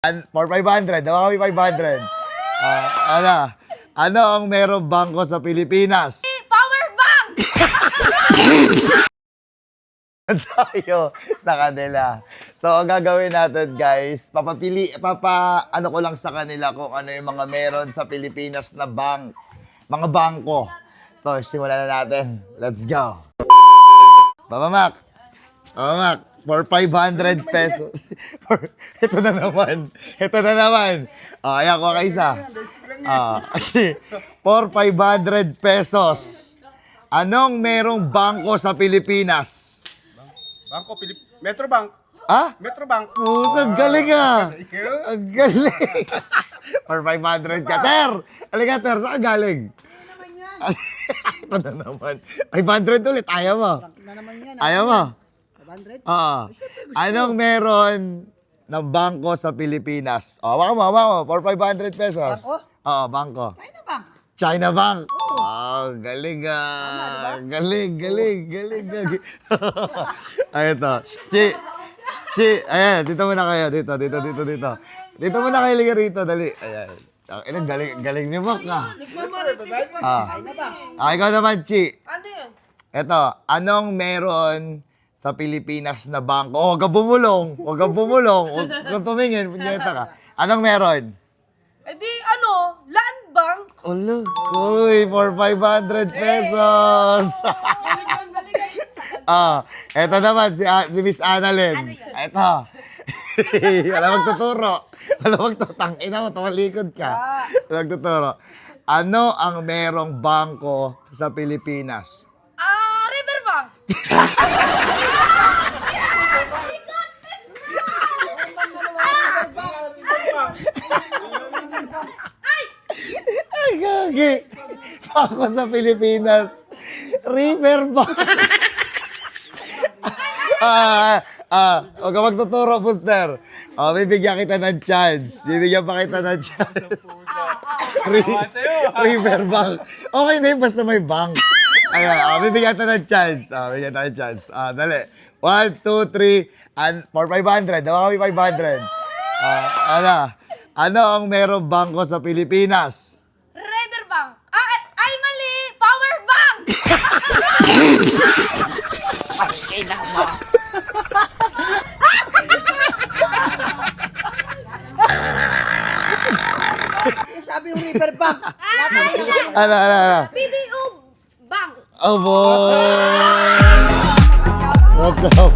For 500, dawa kami 500. Ano ang merong bangko sa Pilipinas? Power bank! Tayo sa kanila. So, ang gagawin natin, guys, ano ko lang sa kanila kung ano yung mga meron sa Pilipinas na mga bangko. So, simulan na natin. Let's go. Papa Mac, for 500 pesos. Ito na naman. Ayan ko kaisa. For 500 pesos. Anong merong bangko sa Pilipinas? Metrobank. Ah? Metrobank. Ang galing ah. Ang galing. For 500 ka. Ter! Halika, Ter. Saan ka galing? Ito na naman. 500 ulit. Ayaw mo. Ayaw mo? 500? Oo. Anong meron ng bangko sa Pilipinas? Hawakan mo. For 500 pesos. Bangko? Oo, bangko. China Bank. China Bank. Oh, galing ah. Galing. Ay, ito. Ayan, dito muna kayo. Dito. Dito muna kayo, liga rito. Dali. Ayan. Ito, galing ni Mac ah. China Bank. Ikaw naman, Chi. Ano yun? Ito, anong meron sa Pilipinas na bangko? Oh, huwag kang bumulong. Huwag kang tumingin. Punyeta ka. Anong meron? Eh di land bank. Ulo. Uy, for 500 pesos. Eto naman, si Miss Annalyn. Eto. Wala magtuturo. Tumalikod ka. Wala magtuturo. Ano ang merong bangko sa Pilipinas? Riverbank. Ay, gagi. Bangko sa Pilipinas. Riverbank. Huwag ka magtuturo, Buster. Bibigyan kita ng chance. Bibigyan pa kita ng chance. Riverbank. Okay na yun, basta may bank. Ayan, bibigyan kita ng chance. Dali. 1, 2, 3, and for 500. Dawa kami 500. Ano ang merong bangko sa Pilipinas? Riverbank. Ay mali. Power bank. Sabi yung River Bank. Ano? PDO bank. Oh, boy! What's up?